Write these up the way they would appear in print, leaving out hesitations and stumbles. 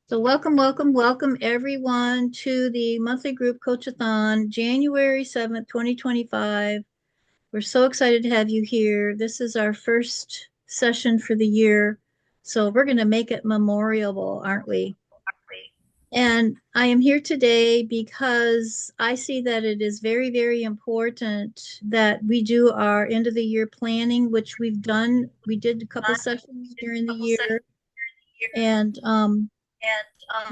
So welcome everyone to the monthly group coachathon, January 7th, 2025. We're so excited to have you here. This is our first session for the year. So we're going to make it memorable, aren't we? And I am here today because I see that it is very, very important that we do our end of the year planning, which we've done. We did a couple sessions during the year. And I'm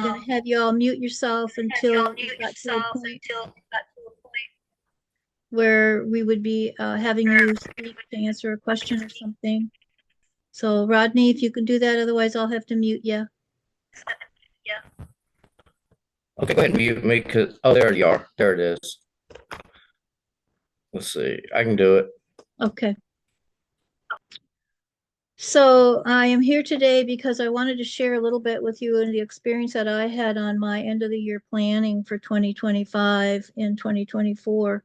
going to have you all mute yourself until we got to a point where we would be having you speak to answer a question or something. So, Rodney, if you can do that, otherwise, I'll have to mute you. Okay, go ahead and mute me because there you are. There it is. Let's see. I can do it. Okay. So, I am here today because I wanted to share a little bit with you and the experience that I had on my end of the year planning for 2025 and 2024.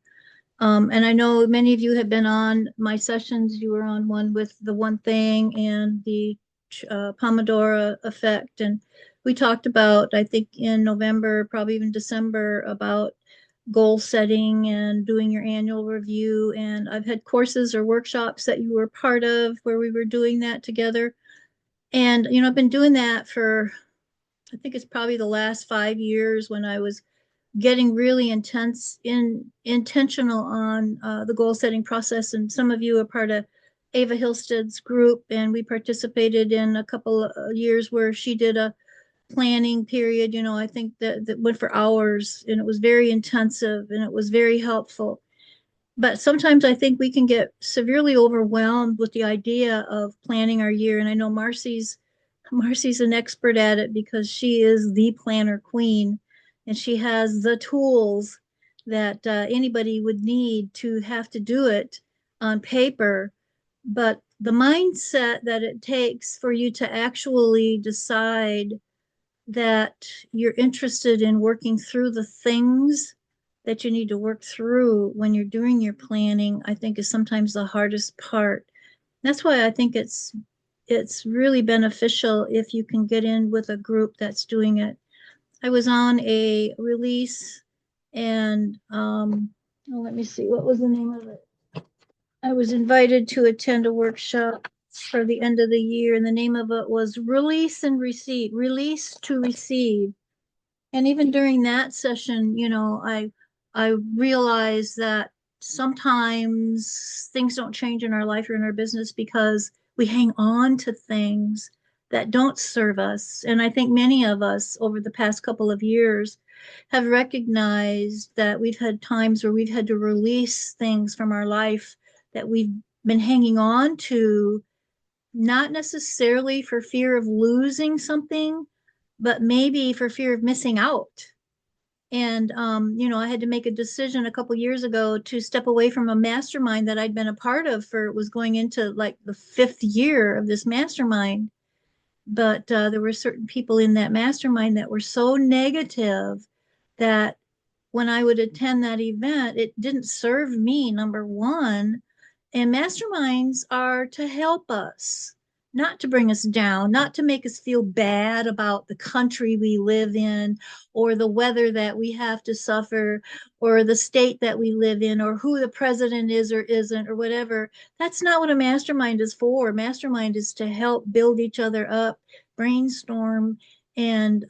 And I know many of you have been on my sessions. You were on one with the one thing and the Pomodoro effect. And we talked about, I think in November, probably even December, about goal setting and doing your annual review. And I've had courses or workshops that you were part of where we were doing that together. And, I've been doing that for, I think it's probably the last 5 years when I was getting really intentional on the goal setting process. And some of you are part of Ava Hilsted's group, and we participated in a couple of years where she did a planning period. I think that went for hours, and it was very intensive and it was very helpful. But sometimes I think we can get severely overwhelmed with the idea of planning our year. And I know Marcy's an expert at it because she is the planner queen, and she has the tools that anybody would need to have to do it on paper. But the mindset that it takes for you to actually decide that you're interested in working through the things that you need to work through when you're doing your planning, I think is sometimes the hardest part. That's why I think it's really beneficial if you can get in with a group that's doing it. I was on a release, and oh, let me see, what was the name of it? I was invited to attend a workshop for the end of the year, and the name of it was Release to Receive. And even during that session, I realized that sometimes things don't change in our life or in our business because we hang on to things that don't serve us. And I think many of us over the past couple of years have recognized that we've had times where we've had to release things from our life that we've been hanging on to, not necessarily for fear of losing something, but maybe for fear of missing out. And I had to make a decision a couple years ago to step away from a mastermind that I'd been a part of for, it was going into like the fifth year of this mastermind. But there were certain people in that mastermind that were so negative that when I would attend that event, it didn't serve me, number one. And masterminds are to help us, not to bring us down, not to make us feel bad about the country we live in, or the weather that we have to suffer, or the state that we live in, or who the president is or isn't, or whatever. That's not what a mastermind is for. A mastermind is to help build each other up, brainstorm, and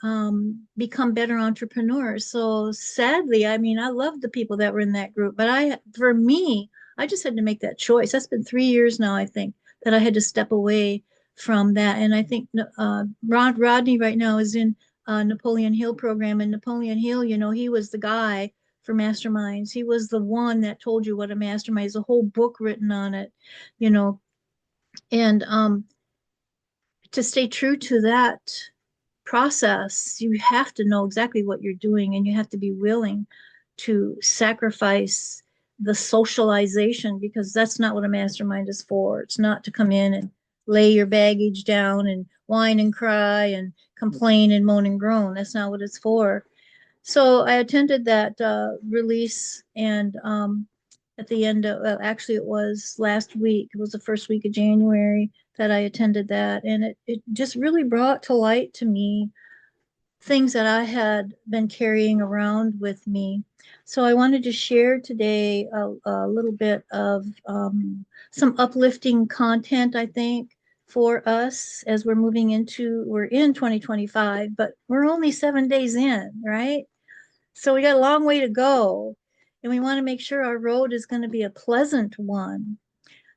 become better entrepreneurs. So sadly, I mean, I love the people that were in that group, but for me, I just had to make that choice. That's been 3 years now, I think, that I had to step away from that. And I think Rodney right now is in Napoleon Hill program. And Napoleon Hill, he was the guy for masterminds. He was the one that told you what a mastermind is, a whole book written on it, you know. And to stay true to that process, you have to know exactly what you're doing, and you have to be willing to sacrifice the socialization, because that's not what a mastermind is for. It's not to come in and lay your baggage down and whine and cry and complain and moan and groan. That's not what it's for. So I attended that release, and at the end of, well, actually, it was last week. It was the first week of January that I attended that, and it just really brought to light to me things that I had been carrying around with me. So I wanted to share today a little bit of some uplifting content, I think, for us as we're in 2025, but we're only 7 days in, right? So we got a long way to go, and we want to make sure our road is going to be a pleasant one.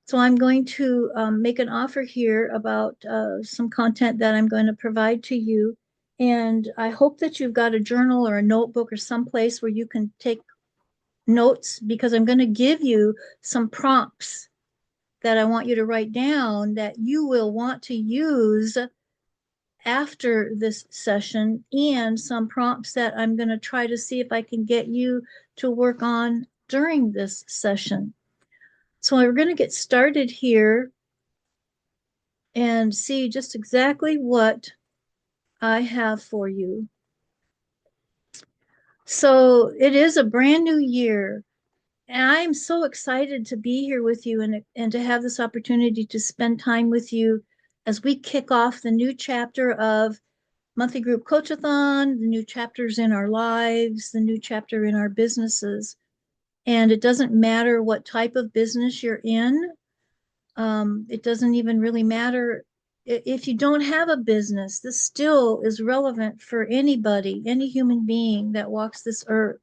So I'm going to make an offer here about some content that I'm going to provide to you. And I hope that you've got a journal or a notebook or someplace where you can take notes, because I'm going to give you some prompts that I want you to write down that you will want to use after this session, and some prompts that I'm going to try to see if I can get you to work on during this session. So we're going to get started here and see just exactly what I have for you. So it is a brand new year, and I am so excited to be here with you and to have this opportunity to spend time with you as we kick off the new chapter of Monthly Group Coachathon, the new chapters in our lives, the new chapter in our businesses. And it doesn't matter what type of business you're in. It doesn't even really matter if you don't have a business. This still is relevant for anybody, any human being that walks this earth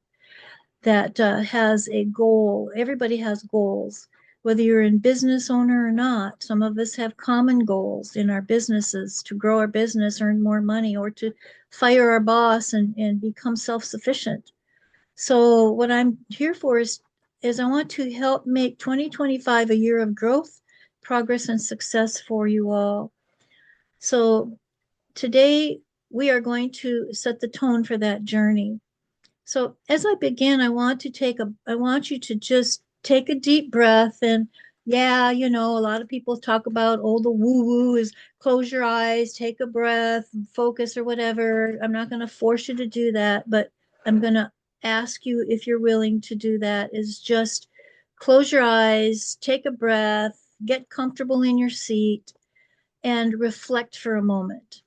that has a goal. Everybody has goals, whether you're in business owner or not. Some of us have common goals in our businesses to grow our business, earn more money, or to fire our boss and become self-sufficient. So what I'm here for is I want to help make 2025 a year of growth, progress, and success for you all. So today we are going to set the tone for that journey. So as I begin, I want you to just take a deep breath. And yeah, a lot of people talk about, oh, the woo woo is close your eyes, take a breath, focus or whatever. I'm not going to force you to do that, but I'm going to ask you, if you're willing to do that, is just close your eyes, take a breath, get comfortable in your seat, and reflect for a moment.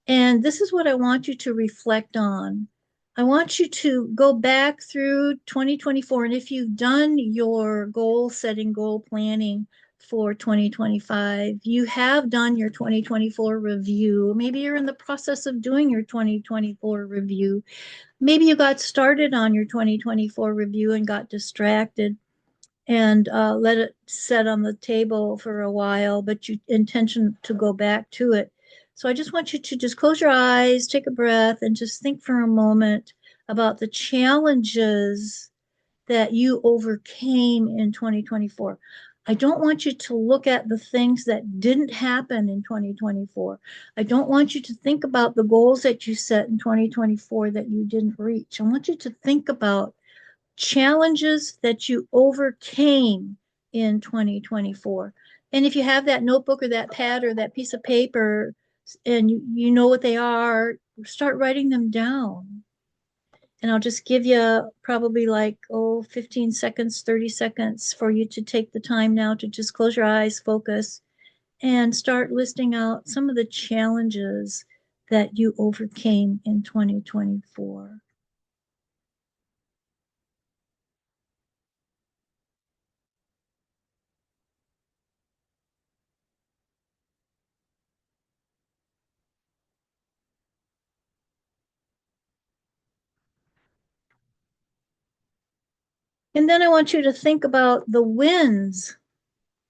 And this is what I want you to reflect on. I want you to go back through 2024. And if you've done your goal setting, goal planning for 2025, you have done your 2024 review. Maybe you're in the process of doing your 2024 review. Maybe you got started on your 2024 review and got distracted and let it set on the table for a while, but you intention to go back to it. So I just want you to just close your eyes, take a breath, and just think for a moment about the challenges that you overcame in 2024. I don't want you to look at the things that didn't happen in 2024. I don't want you to think about the goals that you set in 2024 that you didn't reach. I want you to think about challenges that you overcame in 2024. And if you have that notebook or that pad or that piece of paper and you know what they are, start writing them down. And I'll just give you probably like, 15 seconds, 30 seconds for you to take the time now to just close your eyes, focus, and start listing out some of the challenges that you overcame in 2024. And then I want you to think about the wins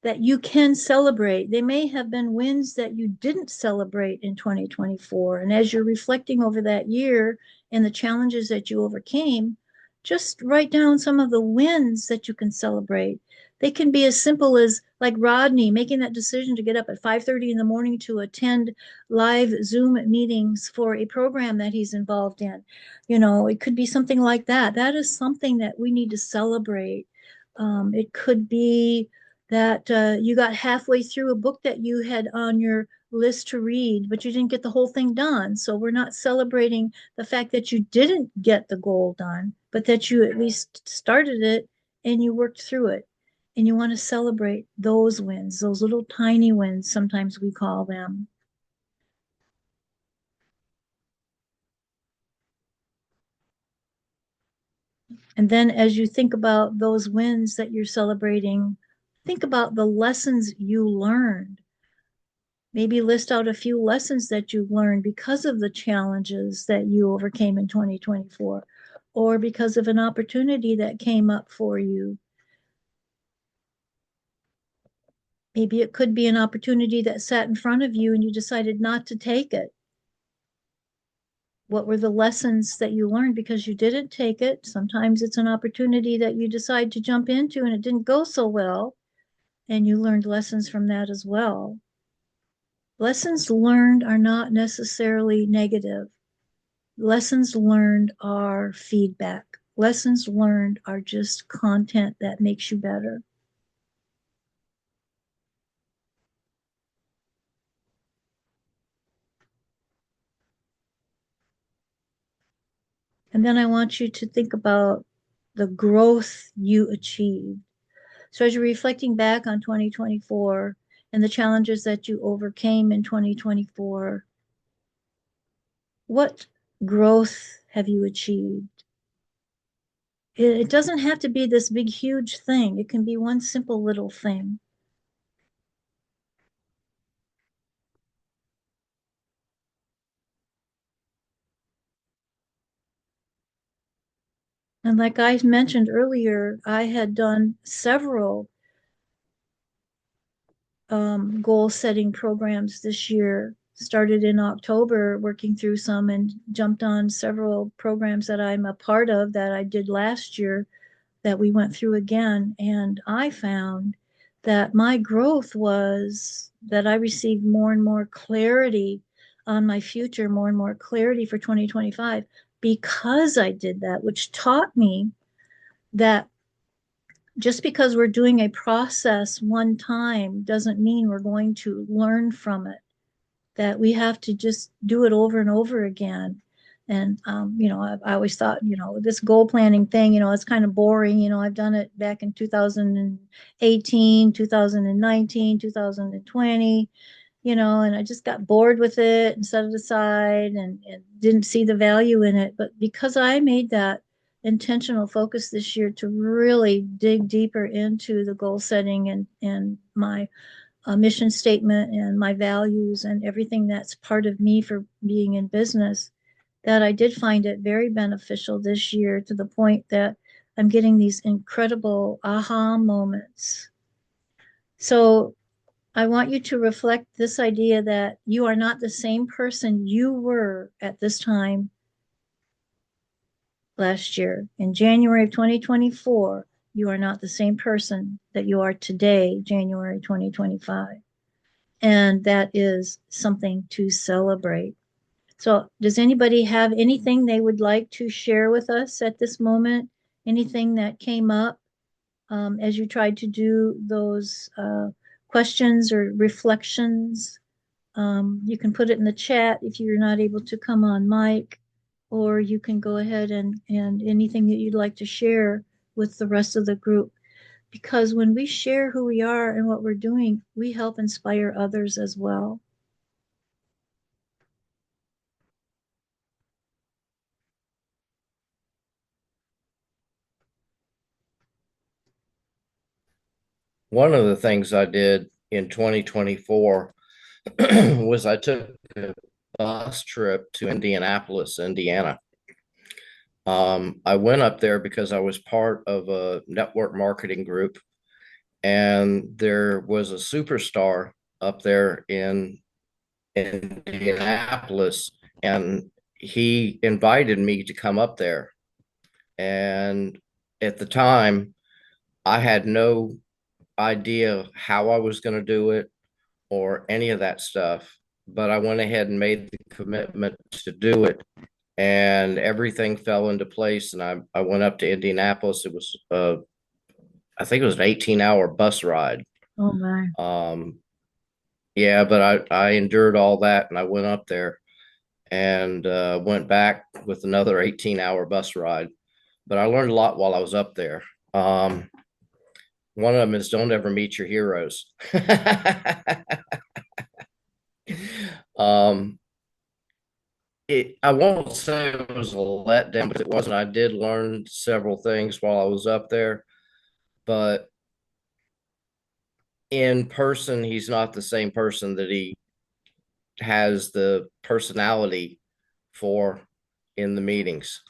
that you can celebrate. They may have been wins that you didn't celebrate in 2024. And as you're reflecting over that year and the challenges that you overcame, just write down some of the wins that you can celebrate. They can be as simple as, like Rodney making that decision to get up at 5:30 in the morning to attend live Zoom meetings for a program that he's involved in. It could be something like that. That is something that we need to celebrate. It could be that you got halfway through a book that you had on your list to read, but you didn't get the whole thing done. So we're not celebrating the fact that you didn't get the goal done, but that you at least started it and you worked through it. And you want to celebrate those wins, those little tiny wins, sometimes we call them. And then as you think about those wins that you're celebrating, think about the lessons you learned. Maybe list out a few lessons that you learned because of the challenges that you overcame in 2024 or because of an opportunity that came up for you. Maybe it could be an opportunity that sat in front of you and you decided not to take it. What were the lessons that you learned because you didn't take it? Sometimes it's an opportunity that you decide to jump into and it didn't go so well, and you learned lessons from that as well. Lessons learned are not necessarily negative. Lessons learned are feedback. Lessons learned are just content that makes you better. And then I want you to think about the growth you achieved. So as you're reflecting back on 2024 and the challenges that you overcame in 2024, what growth have you achieved? It doesn't have to be this big, huge thing. It can be one simple little thing. And like I mentioned earlier, I had done several goal setting programs this year. Started in October working through some and jumped on several programs that I'm a part of that I did last year that we went through again. And I found that my growth was that I received more and more clarity on my future, more and more clarity for 2025 because I did that, which taught me that just because we're doing a process one time doesn't mean we're going to learn from it, that we have to just do it over and over again. And, I always thought, this goal planning thing, it's kind of boring. I've done it back in 2018, 2019, 2020, and I just got bored with it and set it aside and didn't see the value in it. But because I made that intentional focus this year to really dig deeper into the goal setting and my mission statement and my values and everything that's part of me for being in business, that I did find it very beneficial this year to the point that I'm getting these incredible aha moments. So I want you to reflect this idea that you are not the same person you were at this time last year. In January of 2024, you are not the same person that you are today, January 2025. And that is something to celebrate. So, does anybody have anything they would like to share with us at this moment? Anything that came up as you tried to do those questions or reflections? You can put it in the chat if you're not able to come on mic, or you can go ahead and anything that you'd like to share with the rest of the group. Because when we share who we are and what we're doing, we help inspire others as well. One of the things I did in 2024 was I took a bus trip to Indianapolis, Indiana. I went up there because I was part of a network marketing group, and there was a superstar up there in Indianapolis, and he invited me to come up there. And at the time, I had no idea how I was going to do it or any of that stuff, but I went ahead and made the commitment to do it. And everything fell into place. And I went up to Indianapolis. It was, I think it was an 18-hour bus ride. Oh my. Um, yeah, but I endured all that and I went up there and went back with another 18-hour bus ride. But I learned a lot while I was up there. One of them is don't ever meet your heroes. um, I won't say it was a letdown, but it wasn't. I did learn several things while I was up there, but in person, he's not the same person that he has the personality for in the meetings.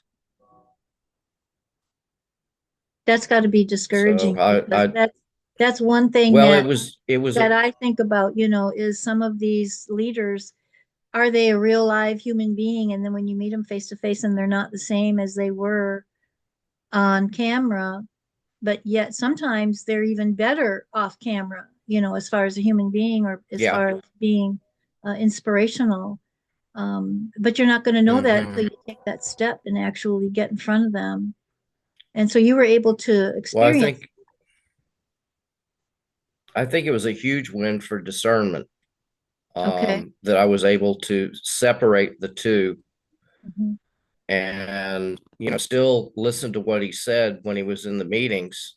That's got to be So discouraging because that's one thing well, it was that I think about, is some of these leaders, are they a real live human being? And then when you meet them face to face and they're not the same as they were on camera, but yet sometimes they're even better off camera, as far as a human being or as yeah. far as being inspirational. But you're not going to know that until Hmm. you take that step and actually get in front of them. And so you were able to Well, experience. I think it was a huge win for discernment, Okay. that I was able to separate the two Mhm. and still listen to what he said when he was in the meetings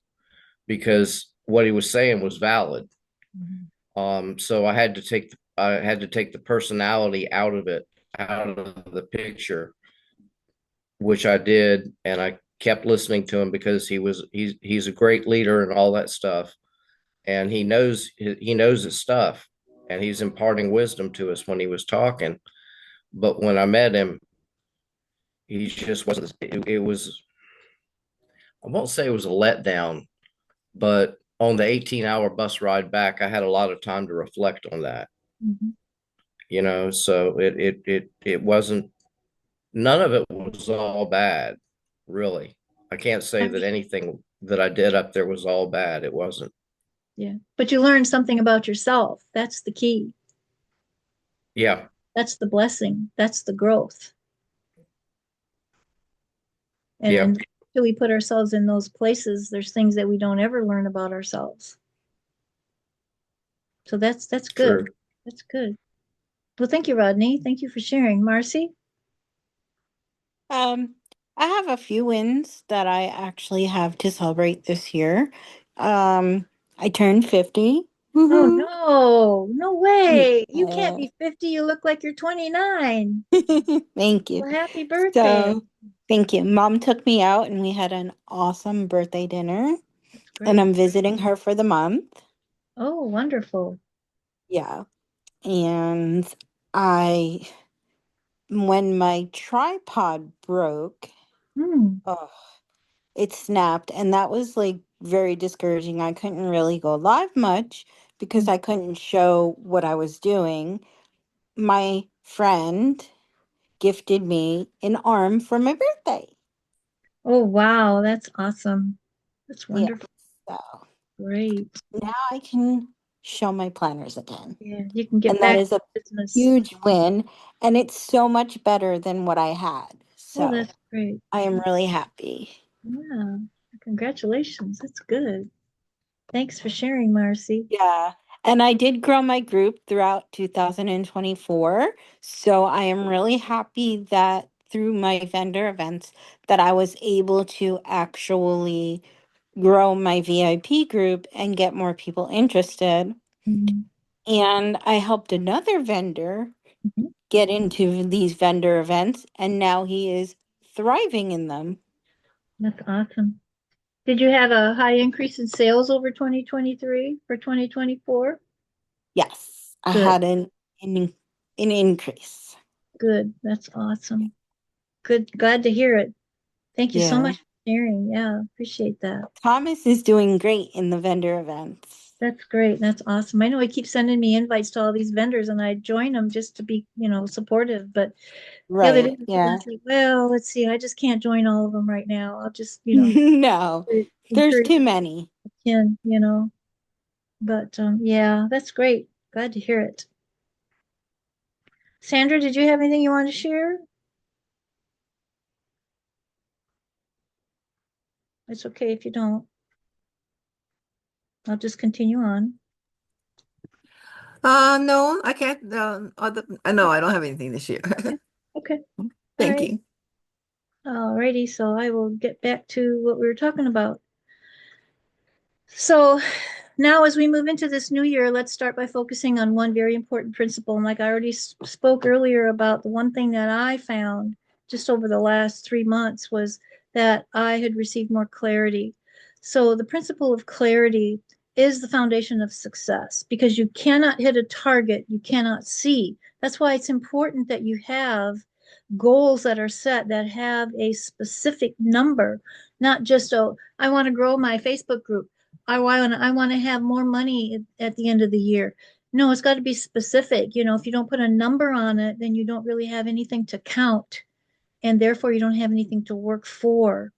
because what he was saying was valid. Mhm. So I had to take the personality out of it, out of the picture, which I did, and I kept listening to him because he's a great leader and all that stuff, and he knows his stuff, and he's imparting wisdom to us when he was talking. But when I met him, he just wasn't. It was, I won't say it was a letdown, but on the 18-hour bus ride back, I had a lot of time to reflect on that. Mhm. So it wasn't, none of it was all bad, really. I can't say I that mean, anything that I did up there was all bad. It wasn't. yeah. But you learned something about yourself. That's the key. Yeah, That's the blessing. That's the growth. And yeah, until we put ourselves in those places, there's things that we don't ever learn about ourselves. So that's good. true. That's good. Well, thank you, Rodney. Thank you for sharing. Marcy? Um, I have a few wins that I actually have to celebrate this year. Um, I turned 50. Oh Woohoo! no, no way. You can't Yeah. be 50. You look like you're 29. Thank you. Well, happy birthday. So, thank you. Mom took me out and we had an awesome birthday dinner, That's and great. I'm visiting her for the month. Oh, wonderful. Yeah. And I, when my tripod broke, Hmm. oh, it snapped, and that was like very discouraging. I couldn't really go live much because I couldn't show what I was doing. My friend gifted me an arm for my birthday. Oh, wow. That's awesome. That's Yeah. wonderful. So Great. now I can show my planners again. Yeah, you can get And that back to is a business. huge win. And it's so much better than what I had. Oh, So that's great. I am really happy. Yeah. Congratulations. That's good. Thanks for sharing, Marcy. Yeah. And I did grow my group throughout 2024. So I am really happy that through my vendor events that I was able to actually grow my VIP group and get more people interested. Mhm. And I helped another vendor Mhm. get into these vendor events, and now he is thriving in them. That's awesome. Did you have a high increase in sales over 2023 for 2024? Yes, I Good, had an increase. good. That's awesome. Good. Glad to hear it. Thank you so Yeah. much for sharing. Yeah, appreciate that. Thomas is doing great in the vendor events. That's great. That's awesome. I know he keeps sending me invites to all these vendors and I join them just to be, supportive. But the other day Right. I was Yeah. going to say, well, let's see, I just can't join all of them right now. I'll just, No, there's encourage too many. him, But yeah, that's great. Glad to hear it. Sandra, did you have anything you want to share? It's okay if you don't. I'll just continue on. No, I can't. No, I don't have anything this year. Okay. Okay. All Thank right. you. Alrighty. So I will get back to what we were talking about. So now as we move into this new year, let's start by focusing on one very important principle. And like I already spoke earlier about, the one thing that I found just over the last 3 months was that I had received more clarity. So the principle of clarity is the foundation of success, because you cannot hit a target you cannot see. That's why it's important that you have goals that are set, that have a specific number, not just, oh, I want to grow my Facebook group. I want to have more money at the end of the year. No, it's got to be specific. If you don't put a number on it, then you don't really have anything to count, and therefore you don't have anything to work for.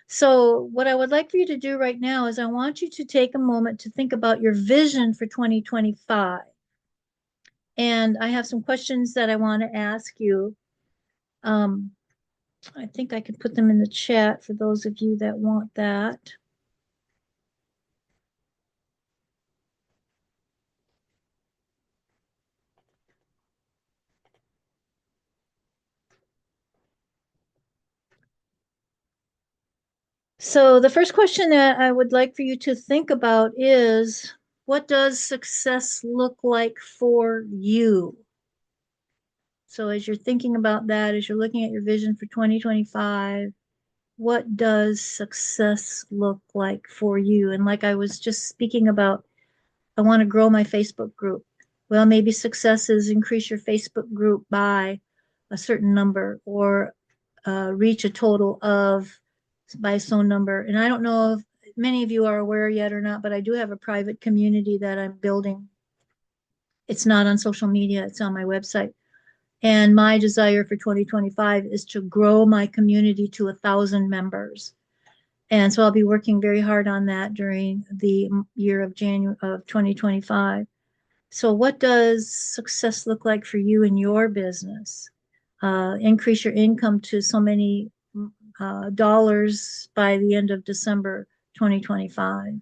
So what I would like for you to do right now is I want you to take a moment to think about your vision for 2025. And I have some questions that I want to ask you. Um, I think I could put them in the chat for those of you that want that. So the first question that I would like for you to think about is, what does success look like for you? So as you're thinking about that, as you're looking at your vision for 2025, what does success look like for you? And like I was just speaking about, I want to grow my Facebook group. Well, maybe success is increase your Facebook group by a certain number, or reach a total of by so number. And I don't know if many of you are aware yet or not, but I do have a private community that I'm building. It's not on social media, it's on my website. And my desire for 2025 is to grow my community to 1,000 members. And so I'll be working very hard on that during the year of January of 2025. So what does success look like for you in your business? Increase your income to so many dollars by the end of December 2025,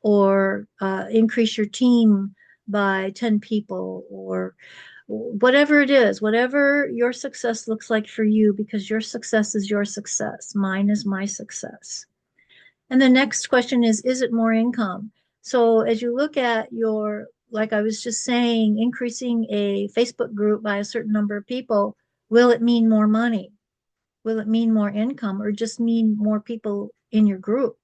or increase your team by 10 people, or whatever it is, whatever your success looks like for you, because your success is your success. Mine is my success. And the next question is it more income? So as you look at your, like I was just saying, increasing a Facebook group by a certain number of people, will it mean more money? Will it mean more income, or just mean more people in your group?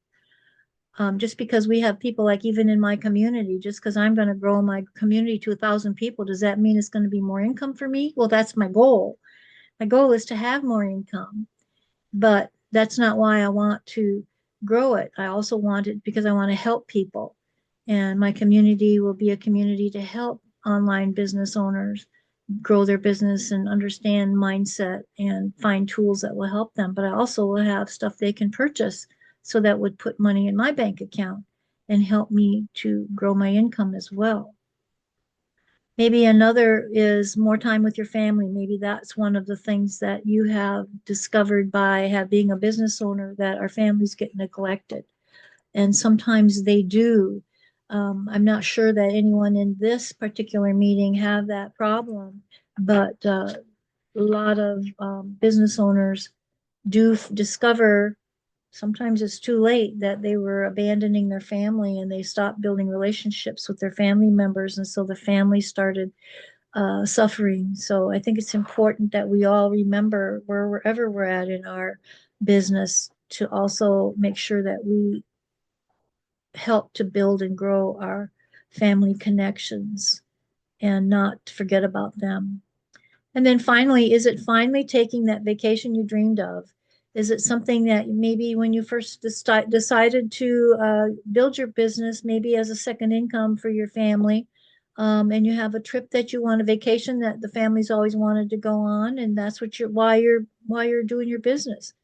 Just because we have people, like even in my community, just because I'm going to grow my community to 1,000 people, does that mean it's going to be more income for me? Well, that's my goal. My goal is to have more income, but that's not why I want to grow it. I also want it because I want to help people. And my community will be a community to help online business owners grow their business and understand mindset and find tools that will help them. But I also will have stuff they can purchase, so that would put money in my bank account and help me to grow my income as well. Maybe another is more time with your family. Maybe that's one of the things that you have discovered by being a business owner, that our families get neglected. And sometimes they do. I'm not sure that anyone in this particular meeting have that problem, but a lot of business owners do discover, sometimes it's too late, that they were abandoning their family, and they stopped building relationships with their family members. And so the family started suffering. So I think it's important that we all remember, wherever we're at in our business, to also make sure that we help to build and grow our family connections and not forget about them. And then finally, is it finally taking that vacation you dreamed of? Is it something that maybe when you first decided to build your business, maybe as a second income for your family, and you have a trip that you want, a vacation that the family's always wanted to go on, and that's why you're doing your business?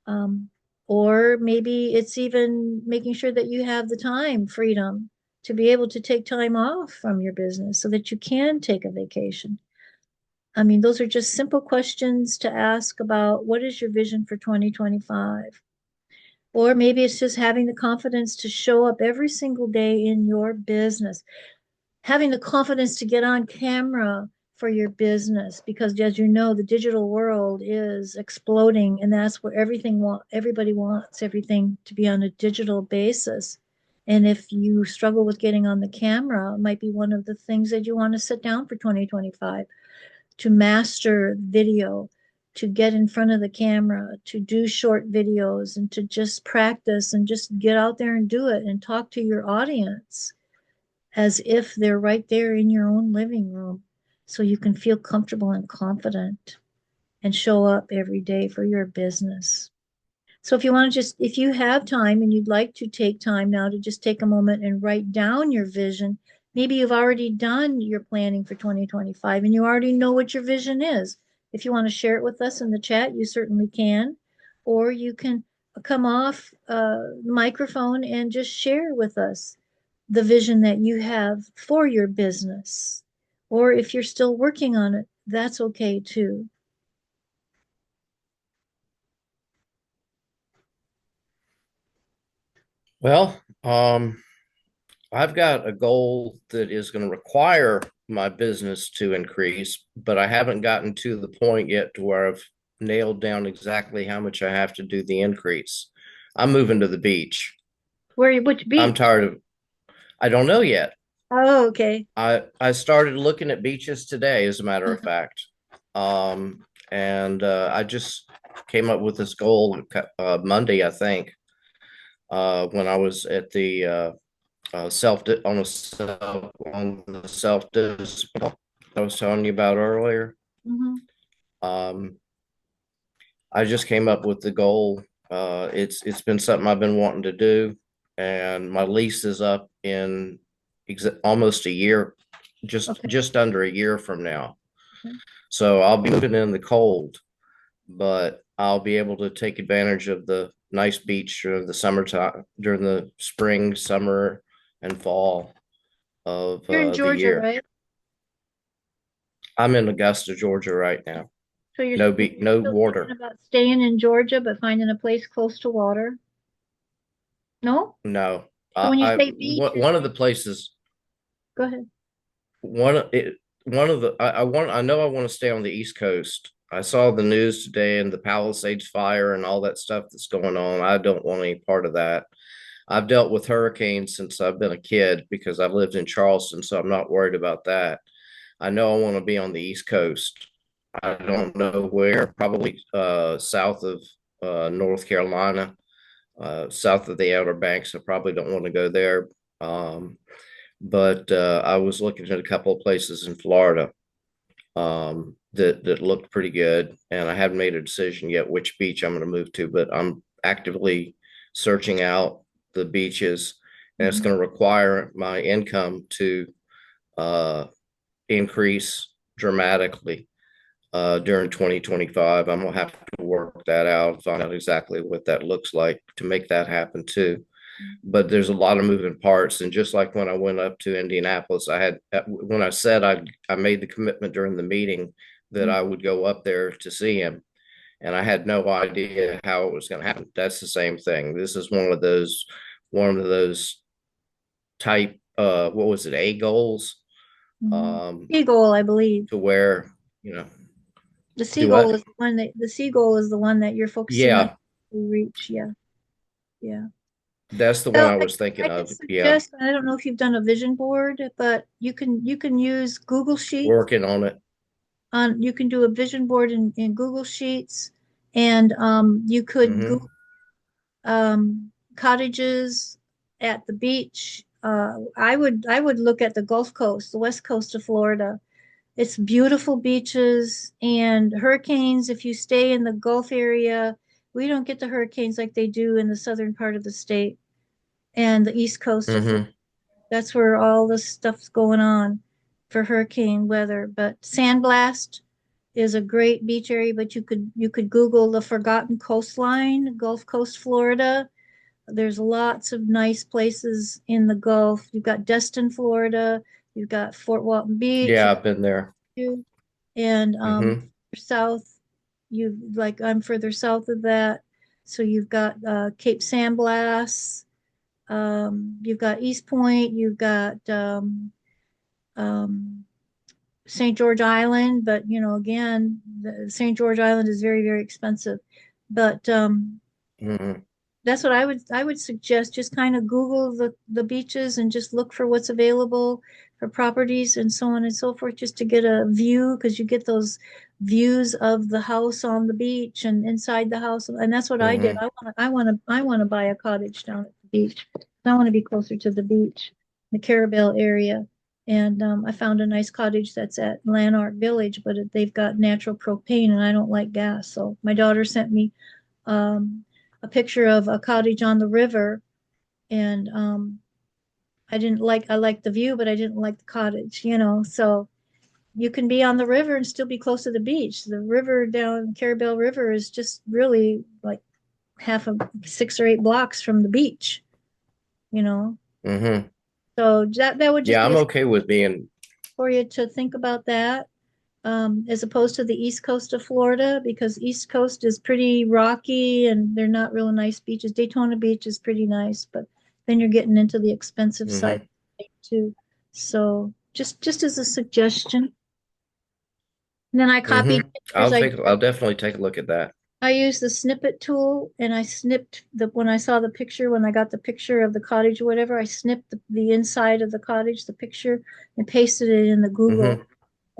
Um, or maybe it's even making sure that you have the time freedom to be able to take time off from your business so that you can take a vacation. I mean, those are just simple questions to ask about, what is your vision for 2025? Or maybe it's just having the confidence to show up every single day in your business, having the confidence to get on camera for your business, because as you know, the digital world is exploding, and that's where everybody wants everything to be on a digital basis. And if you struggle with getting on the camera, it might be one of the things that you want to sit down for 2025 to master video, to get in front of the camera, to do short videos, and to just practice and just get out there and do it and talk to your audience as if they're right there in your own living room so you can feel comfortable and confident and show up every day for your business. So if you want to just, if you have time and you'd like to take time now to just take a moment and write down your vision, maybe you've already done your planning for 2025 and you already know what your vision is. If you want to share it with us in the chat, you certainly can. Or you can come off the microphone and just share with us the vision that you have for your business. Or if you're still working on it, that's okay too. Well, I've got a goal that is going to require my business to increase, but I haven't gotten to the point yet to where I've nailed down exactly how much I have to do the increase. I'm moving to the beach. Which I'm beach? tired of, I don't know yet. Oh, okay. I started looking at beaches today, as a matter of Uh-huh. fact. And I just came up with this goal Monday, I think, when I was at the self on the self discipline I was telling you about earlier. Mhm. Um, I just came up with the goal. It's been something I've been wanting to do, and my lease is up in almost a year, Okay. just under a year from now. Okay. So I'll be moving in the cold, but I'll be able to take advantage of the nice beach during the summertime, during the spring, summer, and fall of You're in the Georgia, year. right? I'm in Augusta, Georgia right now. So you're No still thinking water. about staying in Georgia, but finding a place close to water? No? No. So when you I say beach, you're one of saying, the places, go ahead. one of it, one of the I know I want to stay on the East Coast. I saw the news today and the Palisades fire and all that stuff that's going on. I don't want any part of that. I've dealt with hurricanes since I've been a kid because I've lived in Charleston, so I'm not worried about that. I know I want to be on the East Coast. I don't know where, probably south of North Carolina, south of the Outer Banks. I probably don't want to go there. Um, but I was looking at a couple of places in Florida that looked pretty good, and I haven't made a decision yet which beach I'm going to move to. But I'm actively searching out the beaches, and it's Mhm. going to require my income to uh, increase dramatically during 2025. I'm gonna have to work that out, find out exactly what that looks like to make that happen too. But there's a lot of moving parts, and just like when I went up to Indianapolis, I had when I said I made the commitment during the meeting that I would go up there to see him, and I had no idea how it was going to happen. That's the same thing. This is one of those type what was it, A goals, Mhm. um Seagull, I believe. to where, you know, The do seagull what? is the seagull is the one that you're focusing on Yeah, to reach. Yeah. Yeah. that's the one Well, I was thinking I can of. Yeah, suggest, I don't know if you've done a vision board, but you can use Google Sheets working on it. on you can do a vision board in Google Sheets and you could Hmm. Google cottages at the beach. I would look at the Gulf Coast, the west coast of Florida. It's beautiful beaches and hurricanes. If you stay in the Gulf area, we don't get the hurricanes like they do in the southern part of the state and the east coast of Florida. Hmm. That's where all the stuff's going on for hurricane weather. But Sandblast is a great beach area, but you could Google the Forgotten Coastline, Gulf Coast, Florida. There's lots of nice places in the Gulf. You've got Destin, Florida. You've got Fort Walton Beach. Yeah, I've been there. And Hmm. south, you like I'm further south of that. So you've got Cape San Blas. You've got East Point. You've got um, St. George Island. But again, St. George Island is very, very expensive. But Hmm. that's what I would suggest. Just kind of Google the beaches and just look for what's available for properties and so on and so forth, just to get a view, because you get those views of the house on the beach and inside the house. And that's what I did. Mm-hmm. I want to buy a cottage down at the beach. I want to be closer to the beach, the Carabel area. And I found a nice cottage that's at Lanark Village, but they've got natural propane, and I don't like gas. So my daughter sent me um, a picture of a cottage on the river, and I liked the view, but I didn't like the cottage, So you can be on the river and still be close to the beach. The river down Carabel River is just really like half of 6 or 8 blocks from the beach, you know. Mm-hmm. So that would just Yeah, be I'm okay with being. for you to think about that. As opposed to the east coast of Florida, because East Coast is pretty rocky and they're not real nice beaches. Daytona Beach is pretty nice, but then you're getting into the expensive side Mm-hmm. too. So just as a suggestion. And then I copied Mm-hmm. pictures. I'll definitely take a look at that. I used the snippet tool, and I snipped when I saw the picture, when I got the picture of the cottage or whatever, I snipped the inside of the cottage, the picture, and pasted it in the Google. Mm-hmm.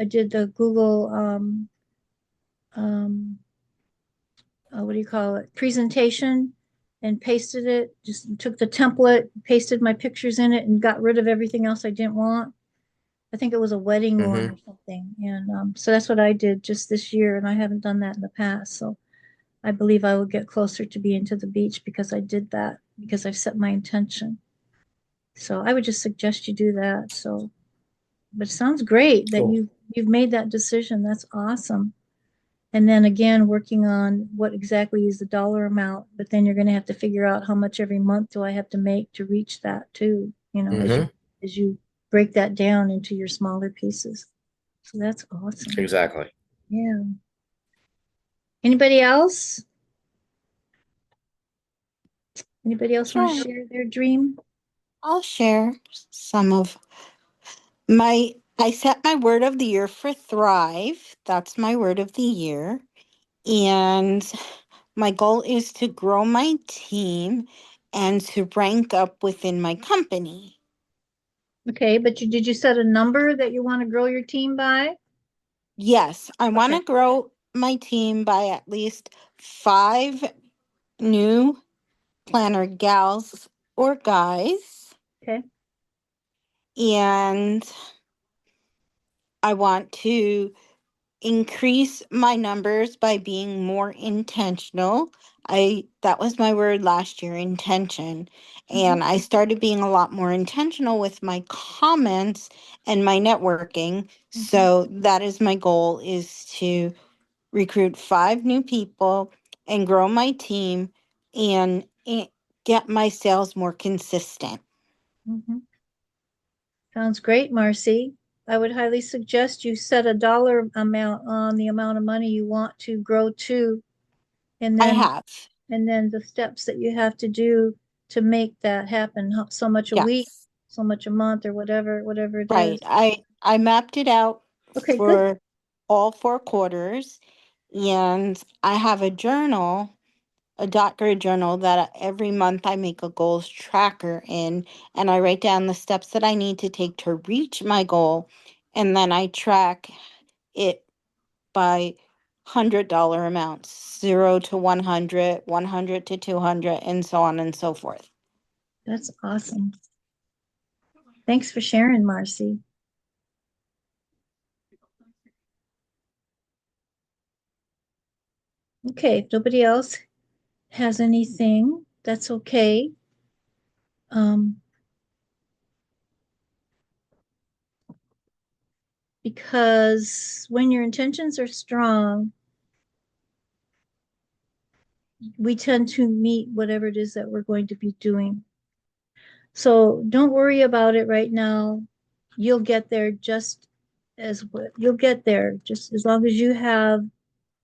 I did the Google um, what do you call it, presentation, and pasted it. Just took the template, pasted my pictures in it, and got rid of everything else I didn't want. I think it was a wedding one Mm-hmm. or something. And so that's what I did just this year, and I haven't done that in the past. So I believe I will get closer to being to the beach because I did that, because I've set my intention. So I would just suggest you do that. So, but it sounds great that Cool. you've made that decision. That's awesome. And then again, working on what exactly is the dollar amount, but then you're going to have to figure out how much every month do I have to make to reach that too, Mm-hmm. as you break that down into your smaller pieces. So that's awesome. Exactly. Yeah. Anybody else? Anybody else want to Sure. share their dream? I'll share some of I set my word of the year for thrive. That's my word of the year. And my goal is to grow my team and to rank up within my company. Okay, but did you set a number that you want to grow your team by? Yes, I want Okay. to grow my team by at least 5 new planner gals or guys. Okay. And I want to increase my numbers by being more intentional. I That was my word last year, intention. Mhm. And I started being a lot more intentional with my comments and my networking. Mhm. So that is my goal, is to recruit 5 new people and grow my team and get my sales more consistent. Mhm. Sounds great, Marcy. I would highly suggest you set a dollar amount on the amount of money you want to grow to, and I then have. the steps that you have to do to make that happen. So much a week, Yes. so much a month, or whatever it Right. is. I mapped it out Okay, good. for all 4 quarters, and I have a journal, a dot grid journal that every month I make a goals tracker in, and I write down the steps that I need to take to reach my goal, and then I track it by $100 amounts, 0 to 100, 100 to 200, and so on and so forth. That's awesome. Thanks for sharing, Marcy. Okay, if nobody else has anything, that's okay. Um, because when your intentions are strong, we tend to meet whatever it is that we're going to be doing. So don't worry about it right now. You'll get there just you'll get there just as long as you have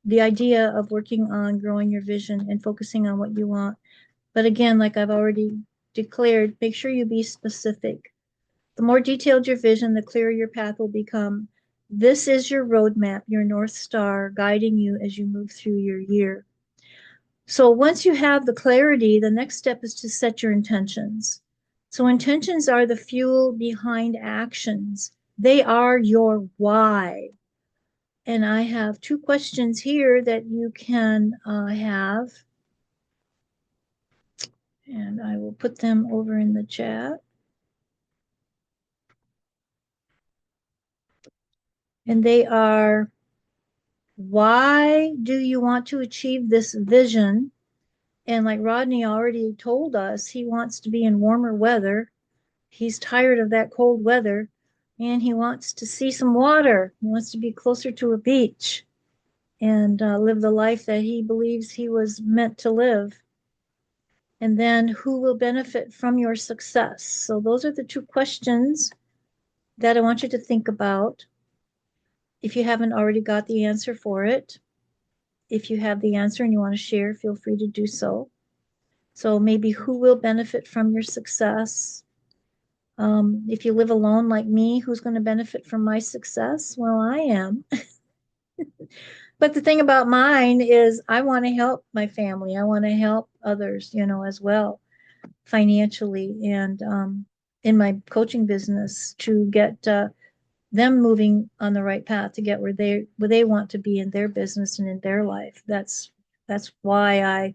the idea of working on growing your vision and focusing on what you want. But again, like I've already declared, make sure you be specific. The more detailed your vision, the clearer your path will become. This is your roadmap, your North Star guiding you as you move through your year. So once you have the clarity, the next step is to set your intentions. So intentions are the fuel behind actions. They are your why. And I have two questions here that you can have, and I will put them over in the chat. And they are, why do you want to achieve this vision? And like Rodney already told us, he wants to be in warmer weather. He's tired of that cold weather, and he wants to see some water. He wants to be closer to a beach and live the life that he believes he was meant to live. And then who will benefit from your success? So those are the two questions that I want you to think about. If you haven't already got the answer for it, if you have the answer and you want to share, feel free to do so. So maybe who will benefit from your success? If you live alone like me, who's going to benefit from my success? Well, I am. But the thing about mine is I want to help my family. I want to help others, as well, financially and in my coaching business to get them moving on the right path to get where they want to be in their business and in their life. That's why I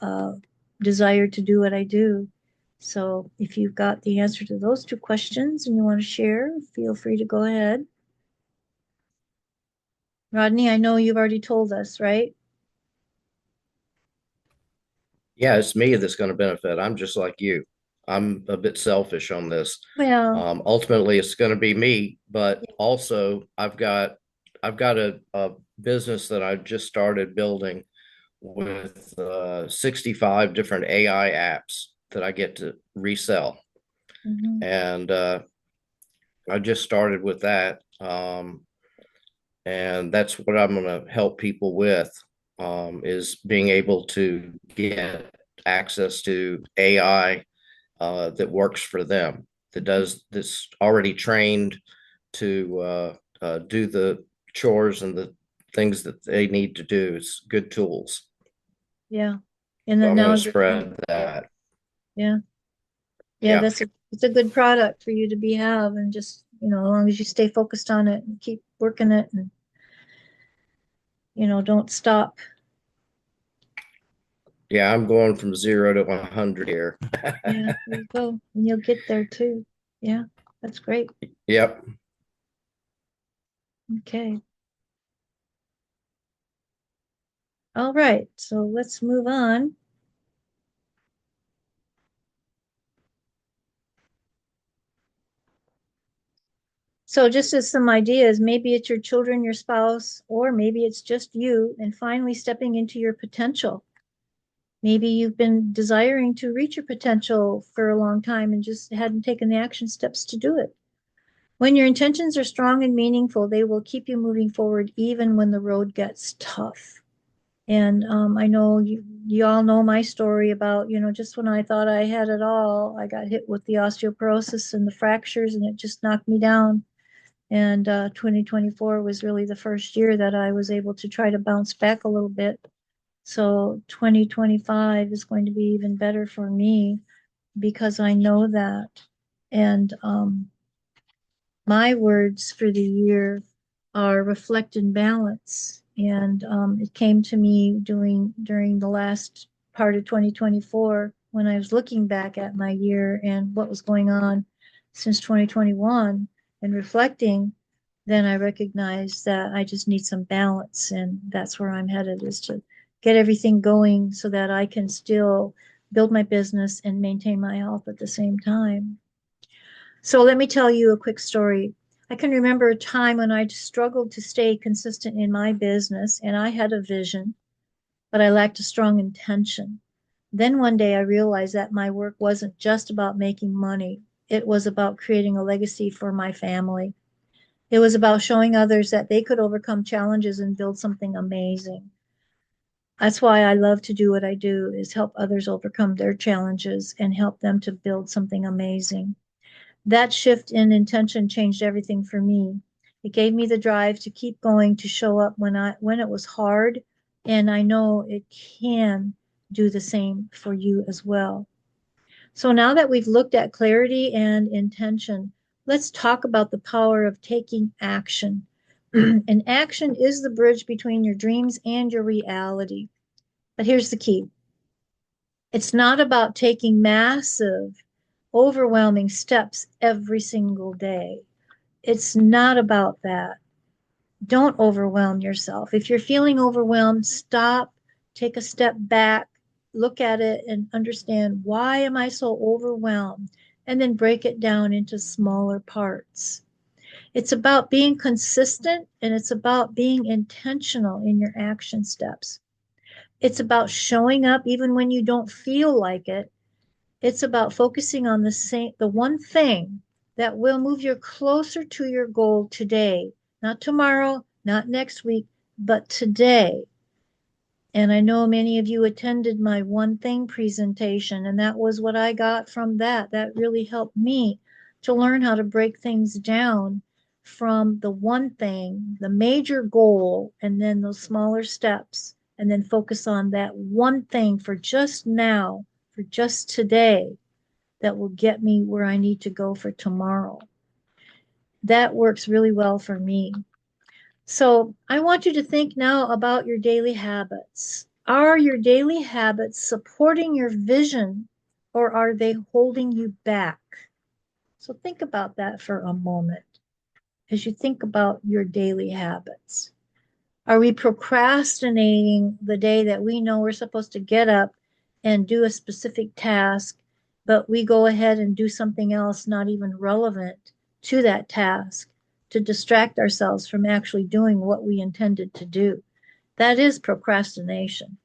uh, desire to do what I do. So if you've got the answer to those two questions and you want to share, feel free to go ahead. Rodney, I know you've already told us, right? Yeah, it's me that's going to benefit. I'm just like you. I'm a bit selfish on this. Well, Ultimately, it's going to be me, but also I've got a business that I've just started building with 65 different AI apps that I get to resell. mhm, And I just started with that. And that's what I'm going to help people with, is being able to get access to AI that works for them, that's already trained to do the chores and the things that they need to do. It's good tools. yeah. And So then I'm going now to you're spread that. yeah. Yeah, Yeah. it's a good product for you to have and just, as long as you stay focused on it and keep working it and, don't stop. Yeah. I'm going from 0 to 100 here. Yeah, there you go. And you'll get there too. Yeah, that's great. Yep. Okay. All right. So let's move on. So just as some ideas, maybe it's your children, your spouse, or maybe it's just you and finally stepping into your potential. Maybe you've been desiring to reach your potential for a long time and just hadn't taken the action steps to do it. When your intentions are strong and meaningful, they will keep you moving forward even when the road gets tough. And I know you all know my story about, just when I thought I had it all, I got hit with the osteoporosis and the fractures, and it just knocked me down. And 2024 was really the first year that I was able to try to bounce back a little bit. So 2025 is going to be even better for me because I know that. And my words for the year are reflect and balance. And it came to me during the last part of 2024 when I was looking back at my year and what was going on since 2021 and reflecting. Then I recognized that I just need some balance, and that's where I'm headed, is to get everything going so that I can still build my business and maintain my health at the same time. So let me tell you a quick story. I can remember a time when I struggled to stay consistent in my business and I had a vision, but I lacked a strong intention. Then one day I realized that my work wasn't just about making money. It was about creating a legacy for my family. It was about showing others that they could overcome challenges and build something amazing. That's why I love to do what I do, is help others overcome their challenges and help them to build something amazing. That shift in intention changed everything for me. It gave me the drive to keep going, to show up when it was hard, and I know it can do the same for you as well. So now that we've looked at clarity and intention, let's talk about the power of taking action. And action is the bridge between your dreams and your reality. But here's the key. It's not about taking massive, overwhelming steps every single day. It's not about that. Don't overwhelm yourself. If you're feeling overwhelmed, stop, take a step back, look at it and understand, why am I so overwhelmed? And then break it down into smaller parts. It's about being consistent, and it's about being intentional in your action steps. It's about showing up even when you don't feel like it. It's about focusing on the one thing that will move you closer to your goal today, not tomorrow, not next week, but today. And I know many of you attended my one thing presentation, and that was what I got from that. That really helped me to learn how to break things down from the one thing, the major goal, and then those smaller steps, and then focus on that one thing for just now, for just today, that will get me where I need to go for tomorrow. That works really well for me. So I want you to think now about your daily habits. Are your daily habits supporting your vision, or are they holding you back? So think about that for a moment as you think about your daily habits. Are we procrastinating the day that we know we're supposed to get up and do a specific task, but we go ahead and do something else not even relevant to that task to distract ourselves from actually doing what we intended to do? That is procrastination.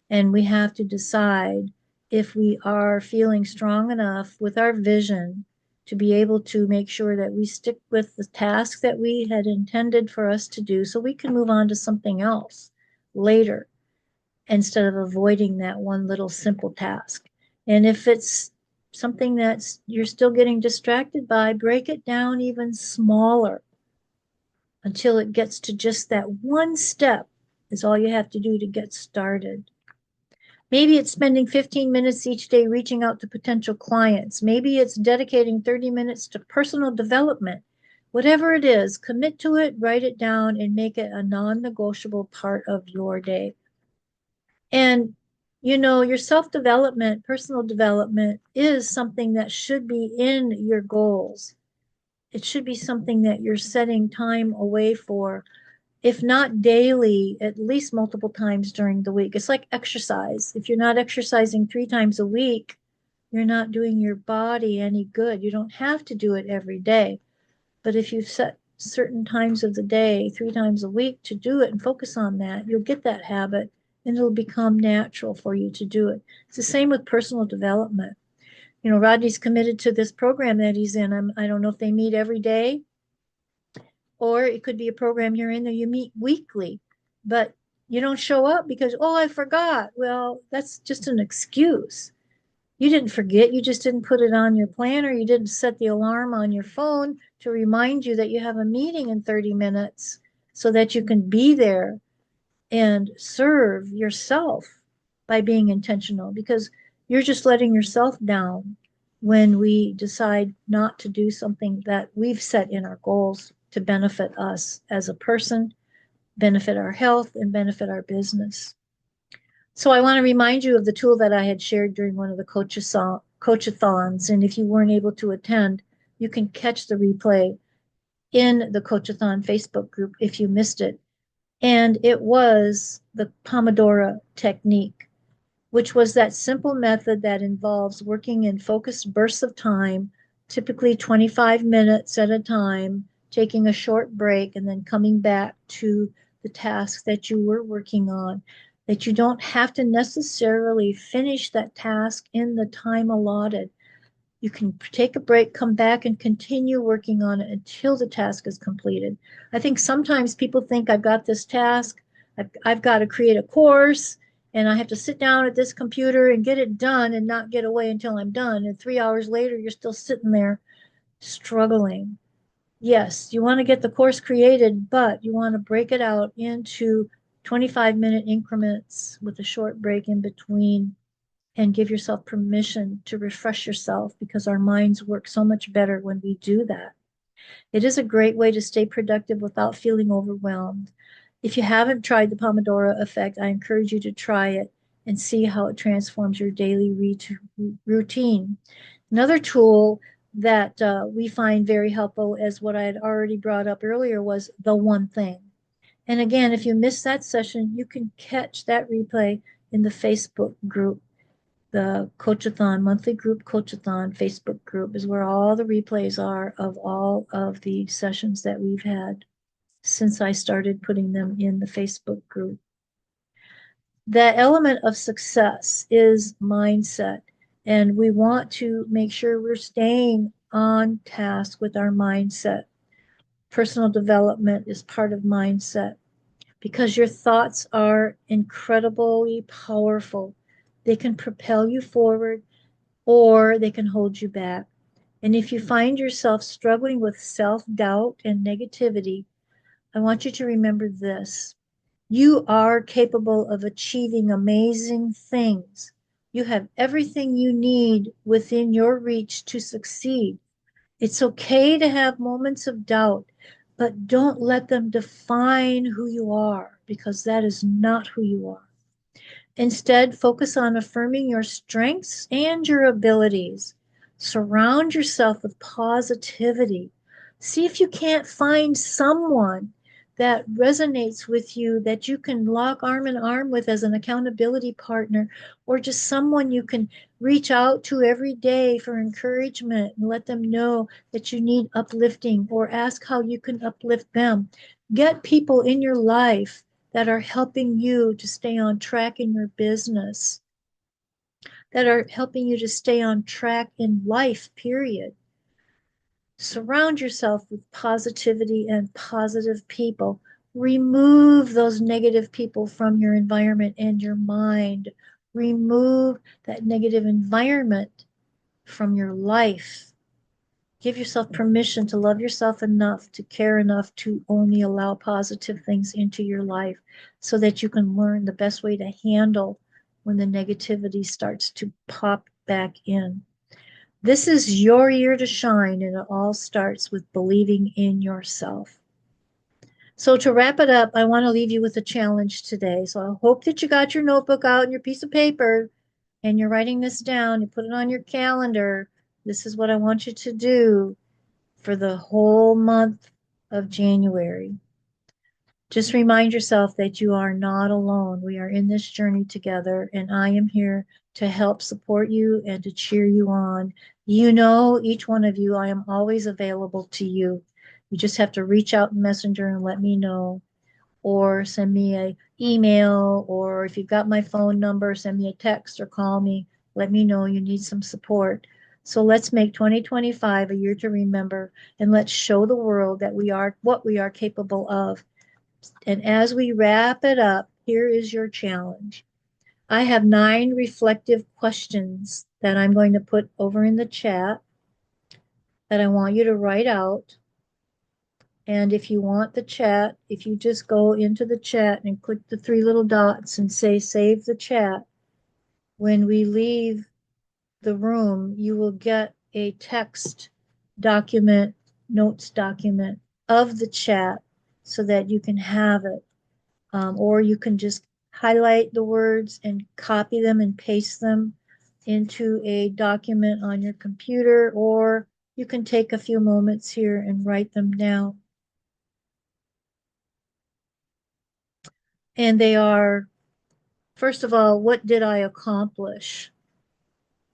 And we have to decide if we are feeling strong enough with our vision to be able to make sure that we stick with the task that we had intended for us to do, so we can move on to something else later instead of avoiding that one little simple task. And if it's something that's you're still getting distracted by, break it down even smaller until it gets to just that one step is all you have to do to get started. Maybe it's spending 15 minutes each day reaching out to potential clients. Maybe it's dedicating 30 minutes to personal development. Whatever it is, commit to it, write it down, and make it a non-negotiable part of your day. And your self-development, personal development is something that should be in your goals. It should be something that you're setting time away for, if not daily, at least multiple times during the week. It's like exercise. If you're not exercising 3 times a week, you're not doing your body any good. You don't have to do it every day. But if you set certain times of the day, 3 times a week, to do it and focus on that, you'll get that habit and it'll become natural for you to do it. It's the same with personal development. Rodney's committed to this program that he's in. I don't know if they meet every day, or it could be a program you're in that you meet weekly, but you don't show up because, oh, I forgot. Well, that's just an excuse. You didn't forget, you just didn't put it on your planner. You didn't set the alarm on your phone to remind you that you have a meeting in 30 minutes so that you can be there and serve yourself by being intentional, because you're just letting yourself down when we decide not to do something that we've set in our goals to benefit us as a person, benefit our health, and benefit our business. So I want to remind you of the tool that I had shared during one of the coachathons. And if you weren't able to attend, you can catch the replay in the Coachathon Facebook group if you missed it. And it was the Pomodoro technique, which was that simple method that involves working in focused bursts of time, typically 25 minutes at a time, taking a short break, and then coming back to the task that you were working on. That you don't have to necessarily finish that task in the time allotted. You can take a break, come back, and continue working on it until the task is completed. I think sometimes people think, I've got this task, I've got to create a course, and I have to sit down at this computer and get it done and not get away until I'm done. And 3 hours later, you're still sitting there struggling. Yes, you want to get the course created, but you want to break it out into 25-minute increments with a short break in between, and give yourself permission to refresh yourself because our minds work so much better when we do that. It is a great way to stay productive without feeling overwhelmed. If you haven't tried the Pomodoro effect, I encourage you to try it and see how it transforms your daily routine. Another tool that we find very helpful, as what I had already brought up earlier, was the one thing. And again, if you missed that session, you can catch that replay in the Facebook group. The Coachathon, monthly group Coachathon Facebook group is where all the replays are of all of the sessions that we've had since I started putting them in the Facebook group. The element of success is mindset, and we want to make sure we're staying on task with our mindset. Personal development is part of mindset because your thoughts are incredibly powerful. They can propel you forward or they can hold you back. And if you find yourself struggling with self-doubt and negativity, I want you to remember this. You are capable of achieving amazing things. You have everything you need within your reach to succeed. It's okay to have moments of doubt, but don't let them define who you are, because that is not who you are. Instead, focus on affirming your strengths and your abilities. Surround yourself with positivity. See if you can't find someone that resonates with you that you can lock arm in arm with as an accountability partner, or just someone you can reach out to every day for encouragement and let them know that you need uplifting, or ask how you can uplift them. Get people in your life that are helping you to stay on track in your business, that are helping you to stay on track in life, period. Surround yourself with positivity and positive people. Remove those negative people from your environment and your mind. Remove that negative environment from your life. Give yourself permission to love yourself enough, to care enough to only allow positive things into your life so that you can learn the best way to handle when the negativity starts to pop back in. This is your year to shine, and it all starts with believing in yourself. So to wrap it up, I want to leave you with a challenge today. So I hope that you got your notebook out and your piece of paper and you're writing this down. You put it on your calendar. This is what I want you to do for the whole month of January. Just remind yourself that you are not alone. We are in this journey together, and I am here to help support you and to cheer you on. You know, each one of you, I am always available to you. You just have to reach out in Messenger and let me know, or send me an email, or if you've got my phone number, send me a text or call me. Let me know you need some support. So let's make 2025 a year to remember, and let's show the world that we are what we are capable of. And as we wrap it up, here is your challenge. I have 9 reflective questions that I'm going to put over in the chat that I want you to write out. And if you want the chat, if you just go into the chat and click the 3 little dots and say save the chat, when we leave the room, you will get a text document, notes document of the chat so that you can have it. Or you can just highlight the words and copy them and paste them into a document on your computer, or you can take a few moments here and write them down. And they are, first of all, what did I accomplish?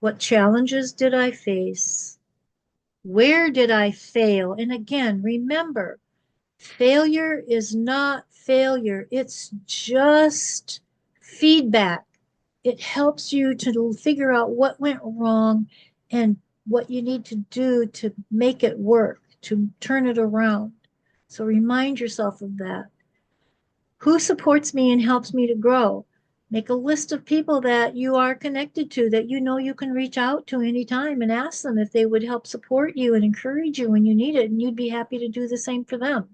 What challenges did I face? Where did I fail? And again, remember, failure is not failure. It's just feedback. It helps you to figure out what went wrong and what you need to do to make it work, to turn it around. So remind yourself of that. Who supports me and helps me to grow? Make a list of people that you are connected to, that you know you can reach out to anytime and ask them if they would help support you and encourage you when you need it, and you'd be happy to do the same for them.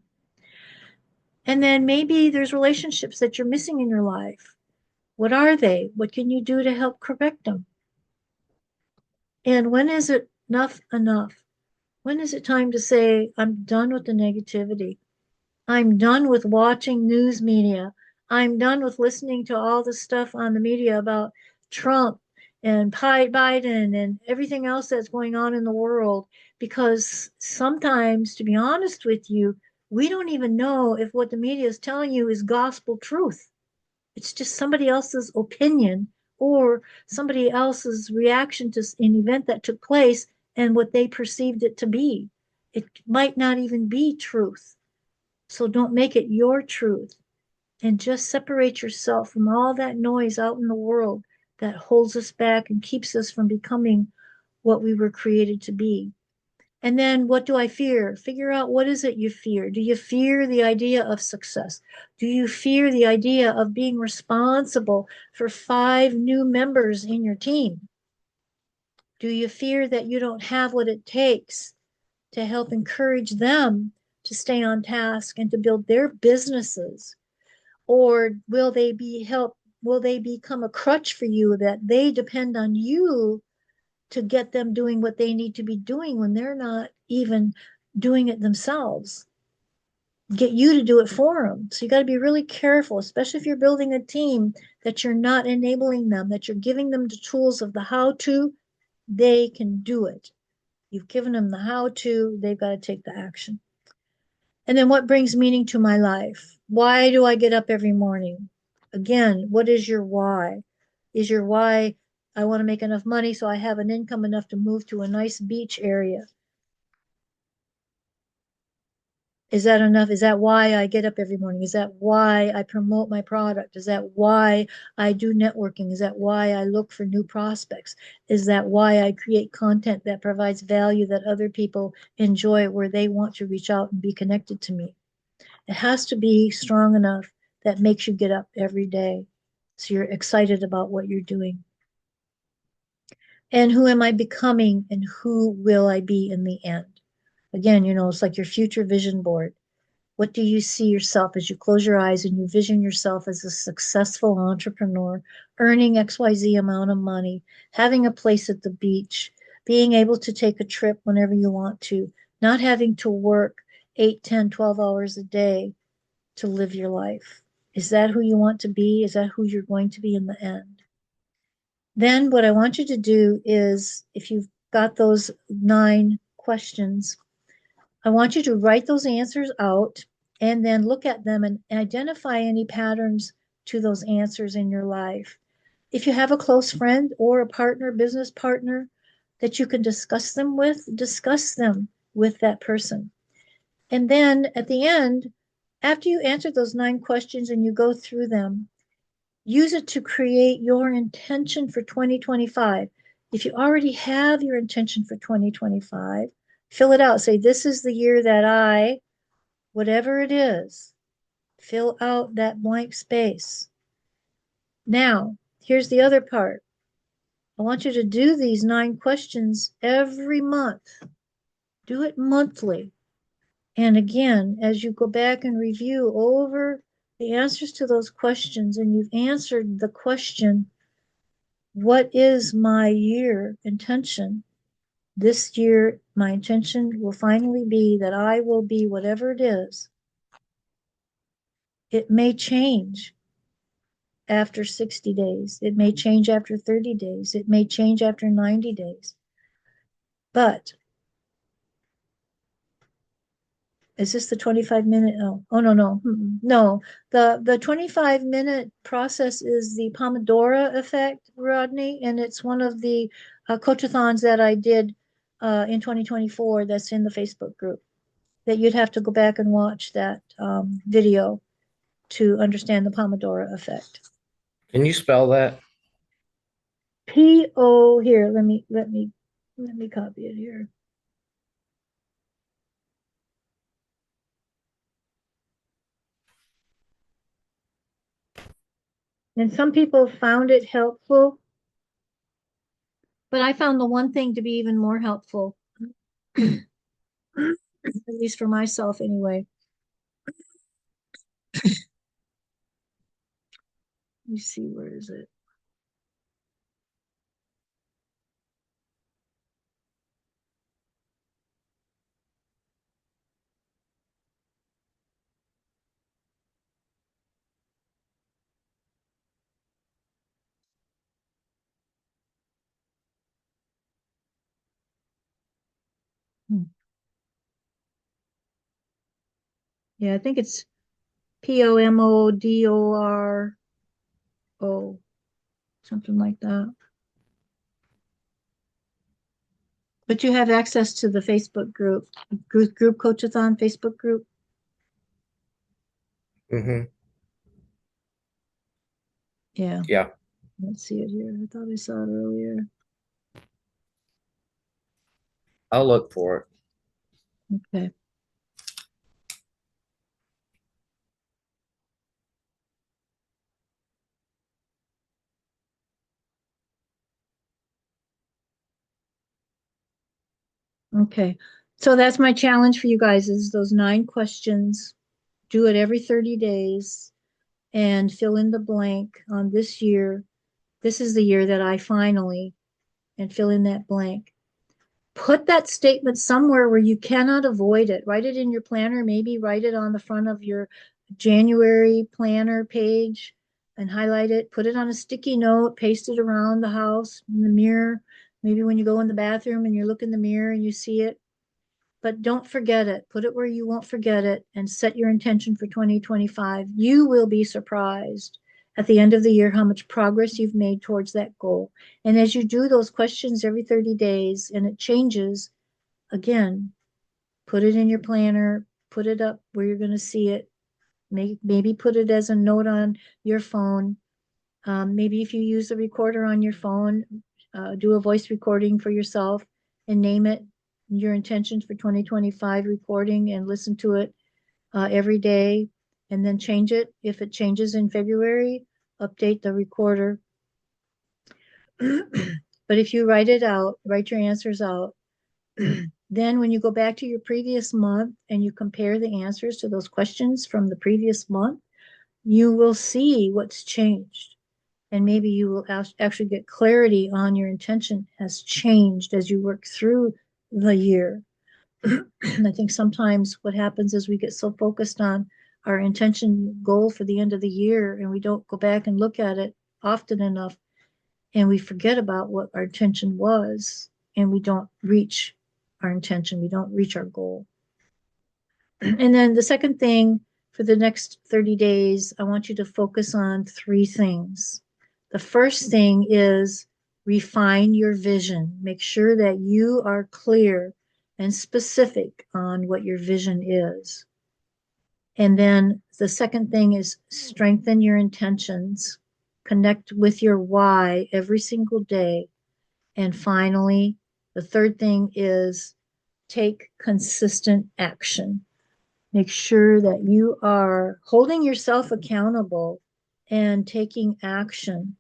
And then maybe there's relationships that you're missing in your life. What are they? What can you do to help correct them? And when is it enough enough? When is it time to say, I'm done with the negativity? I'm done with watching news media. I'm done with listening to all the stuff on the media about Trump and Biden and everything else that's going on in the world. Because sometimes, to be honest with you, we don't even know if what the media is telling you is gospel truth. It's just somebody else's opinion or somebody else's reaction to an event that took place and what they perceived it to be. It might not even be truth. So don't make it your truth and just separate yourself from all that noise out in the world that holds us back and keeps us from becoming what we were created to be. And then what do I fear? Figure out what is it you fear? Do you fear the idea of success? Do you fear the idea of being responsible for 5 new members in your team? Do you fear that you don't have what it takes to help encourage them to stay on task and to build their businesses? Or will they become a crutch for you that they depend on you to get them doing what they need to be doing when they're not even doing it themselves? Get you to do it for them. So you got to be really careful, especially if you're building a team, that you're not enabling them, that you're giving them the tools of the how to. They can do it. You've given them the how to, they've got to take the action. And then what brings meaning to my life? Why do I get up every morning? Again, what is your why? Is your why, I want to make enough money so I have an income enough to move to a nice beach area? Is that enough? Is that why I get up every morning? Is that why I promote my product? Is that why I do networking? Is that why I look for new prospects? Is that why I create content that provides value that other people enjoy, where they want to reach out and be connected to me? It has to be strong enough that makes you get up every day. So you're excited about what you're doing. And who am I becoming and who will I be in the end? Again, it's like your future vision board. What do you see yourself as you close your eyes and you vision yourself as a successful entrepreneur, earning XYZ amount of money, having a place at the beach, being able to take a trip whenever you want to, not having to work 8, 10, 12 hours a day to live your life? Is that who you want to be? Is that who you're going to be in the end? Then what I want you to do is, if you've got those 9 questions, I want you to write those answers out and then look at them and identify any patterns to those answers in your life. If you have a close friend or a partner, business partner that you can discuss them with that person. And then at the end, after you answer those 9 questions and you go through them, use it to create your intention for 2025. If you already have your intention for 2025, fill it out. Say, this is the year that whatever it is, fill out that blank space. Now, here's the other part. I want you to do these 9 questions every month. Do it monthly. And again, as you go back and review over the answers to those questions, and you've answered the question, what is my year intention? This year, my intention will finally be that I will be whatever it is. It may change after 60 days. It may change after 30 days. It may change after 90 days. But is this the 25-minute? Oh, no, no. No. The 25-minute process is the Pomodoro effect, Rodney, and it's one of the coachathons that I did in 2024 that's in the Facebook group, that you'd have to go back and watch that video to understand the Pomodoro effect. Can you spell that? P-O, here, let me copy it here. And some people found it helpful, but I found the one thing to be even more helpful, at least for myself anyway. me see, where is it? Hmm. Yeah, I think it's POMODORO, something like that. But you have access to the Facebook group Coachathon Facebook group. Hmm. Yeah, Yeah. let's see it here. I thought I saw it earlier. I'll look for it. Okay. Okay. So that's my challenge for you guys is those 9 questions. Do it every 30 days and fill in the blank on this year. This is the year that I finally, and fill in that blank. Put that statement somewhere where you cannot avoid it. Write it in your planner, maybe write it on the front of your January planner page and highlight it. Put it on a sticky note, paste it around the house, in the mirror. Maybe when you go in the bathroom and you look in the mirror and you see it. But don't forget it. Put it where you won't forget it and set your intention for 2025. You will be surprised at the end of the year how much progress you've made towards that goal. And as you do those questions every 30 days and it changes, again, put it in your planner, put it up where you're going to see it. Maybe put it as a note on your phone. Maybe if you use a recorder on your phone, do a voice recording for yourself and name it your intentions for 2025 recording and listen to it every day and then change it. If it changes in February, update the recorder. But if you write it out, write your answers out, then when you go back to your previous month and you compare the answers to those questions from the previous month, you will see what's changed. And maybe you will actually get clarity on your intention has changed as you work through the year. I think sometimes what happens is we get so focused on our intention goal for the end of the year and we don't go back and look at it often enough and we forget about what our intention was and we don't reach our intention, we don't reach our goal. And then the second thing for the next 30 days, I want you to focus on 3 things. The first thing is refine your vision. Make sure that you are clear and specific on what your vision is. And then the second thing is strengthen your intentions, connect with your why every single day. And finally, the third thing is take consistent action. Make sure that you are holding yourself accountable and taking action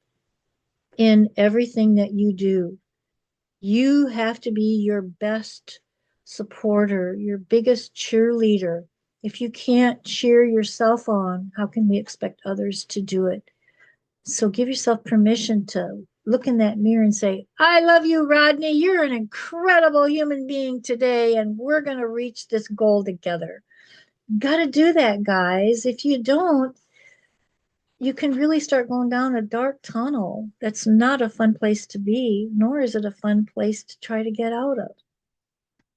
in everything that you do. You have to be your best supporter, your biggest cheerleader. If you can't cheer yourself on, how can we expect others to do it? So give yourself permission to look in that mirror and say, I love you, Rodney. You're an incredible human being today, and we're going to reach this goal together. Got to do that, guys. If you don't, you can really start going down a dark tunnel. That's not a fun place to be, nor is it a fun place to try to get out of.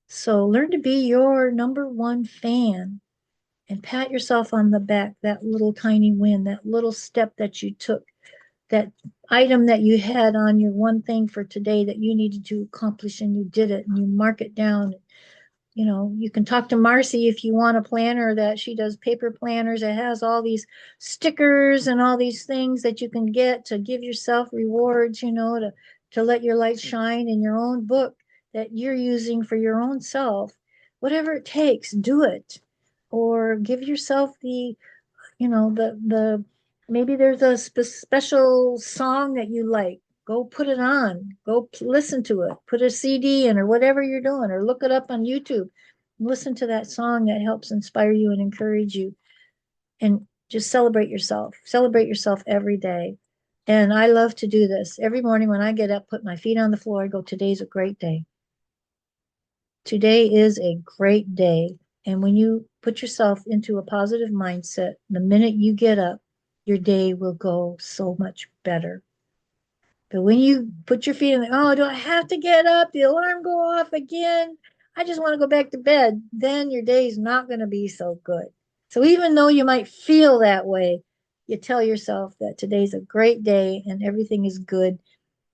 So learn to be your number one fan and pat yourself on the back, that little tiny win, that little step that you took, that item that you had on your one thing for today that you needed to accomplish and you did it and you mark it down. You know, you can talk to Marcy if you want a planner that she does paper planners. It has all these stickers and all these things that you can get to give yourself rewards, you know, to let your light shine in your own book that you're using for your own self. Whatever it takes, do it. Or give yourself the, you know, the maybe there's a special song that you like. Go put it on. Go listen to it. Put a CD in or whatever you're doing, or look it up on YouTube. Listen to that song that helps inspire you and encourage you. And Just celebrate yourself. Celebrate yourself every day. And I love to do this. Every morning when I get up, put my feet on the floor, I go, today's a great day. Today is a great day. And when you put yourself into a positive mindset, the minute you get up, your day will go so much better. But when you put your feet in, oh, do I have to get up? The alarm go off again. I just want to go back to bed. Then your day is not going to be so good. So even though you might feel that way, you tell yourself that today's a great day and everything is good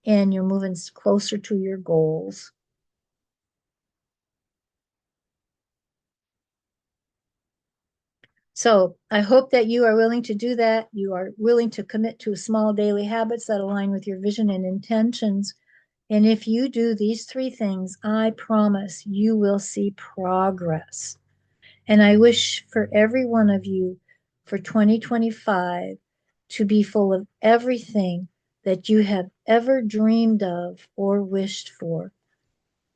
and you're moving closer to your goals. So I hope that you are willing to do that. You are willing to commit to small daily habits that align with your vision and intentions. And if you do these three things, I promise you will see progress. And I wish for every one of you for 2025 to be full of everything that you have ever dreamed of or wished for.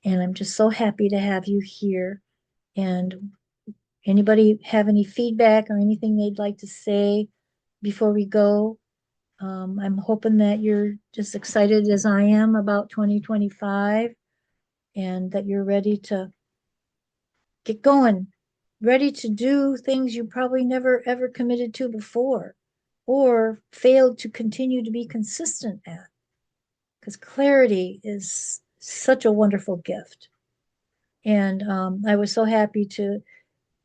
And I'm just so happy to have you here. And anybody have any feedback or anything they'd like to say before we go? I'm hoping that you're just excited as I am about 2025 and that you're ready to get going, ready to do things you probably never ever committed to before or failed to continue to be consistent at. Because clarity is such a wonderful gift. And I was so happy to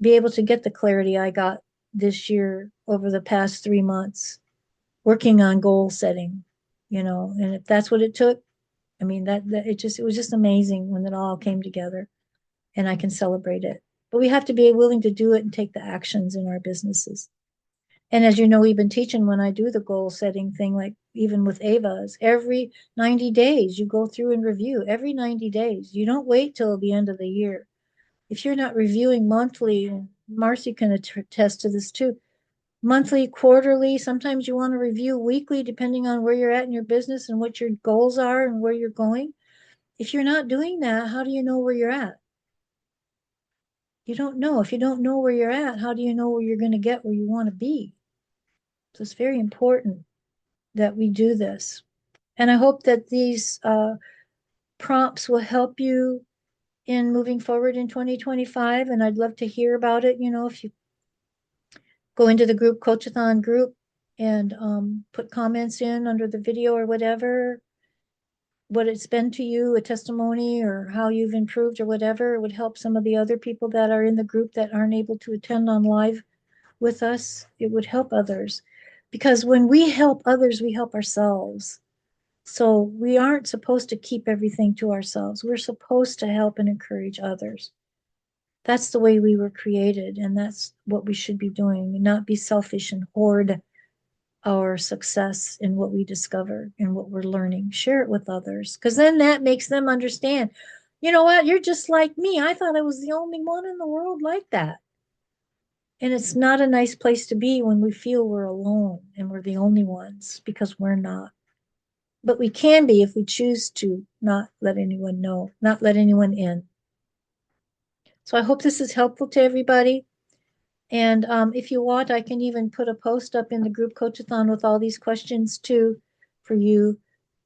be able to get the clarity I got this year over the past 3 months working on goal setting, and if that's what it took, I mean, that it was just amazing when it all came together and I can celebrate it. But we have to be willing to do it and take the actions in our businesses. And as you know, we've been teaching when I do the goal setting thing, like even with Ava's, every 90 days, you go through and review every 90 days. You don't wait till the end of the year. If you're not reviewing monthly, Marcy can attest to this too, monthly, quarterly, sometimes you want to review weekly, depending on where you're at in your business and what your goals are and where you're going. If you're not doing that, how do you know where you're at? You don't know. If you don't know where you're at, how do you know where you're going to get where you want to be? So it's very important that we do this. And I hope that these prompts will help you in moving forward in 2025. And I'd love to hear about it. If you go into the group, Coachathon group, and put comments in under the video or whatever, what it's been to you, a testimony or how you've improved or whatever. It would help some of the other people that are in the group that aren't able to attend on live with us. It would help others because when we help others, we help ourselves. So we aren't supposed to keep everything to ourselves. We're supposed to help and encourage others. That's the way we were created, and that's what we should be doing, and not be selfish and hoard our success in what we discover and what we're learning. Share it with others, because then that makes them understand, you know what, you're just like me. I thought I was the only one in the world like that. And it's not a nice place to be when we feel we're alone and we're the only ones, because we're not. But we can be if we choose to not let anyone know, not let anyone in. So I hope this is helpful to everybody. And if you want, I can even put a post up in the group Coachathon with all these questions too for you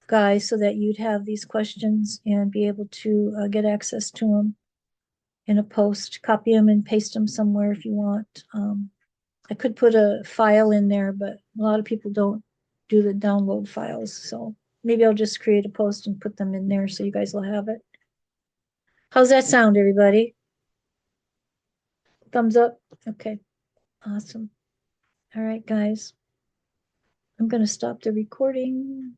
guys, so that you'd have these questions and be able to get access to them in a post, copy them and paste them somewhere if you want. I could put a file in there, but a lot of people don't do the download files. So maybe I'll just create a post and put them in there so you guys will have it. How's that sound, everybody? Thumbs up? Okay, awesome. All right, guys. I'm going to stop the recording.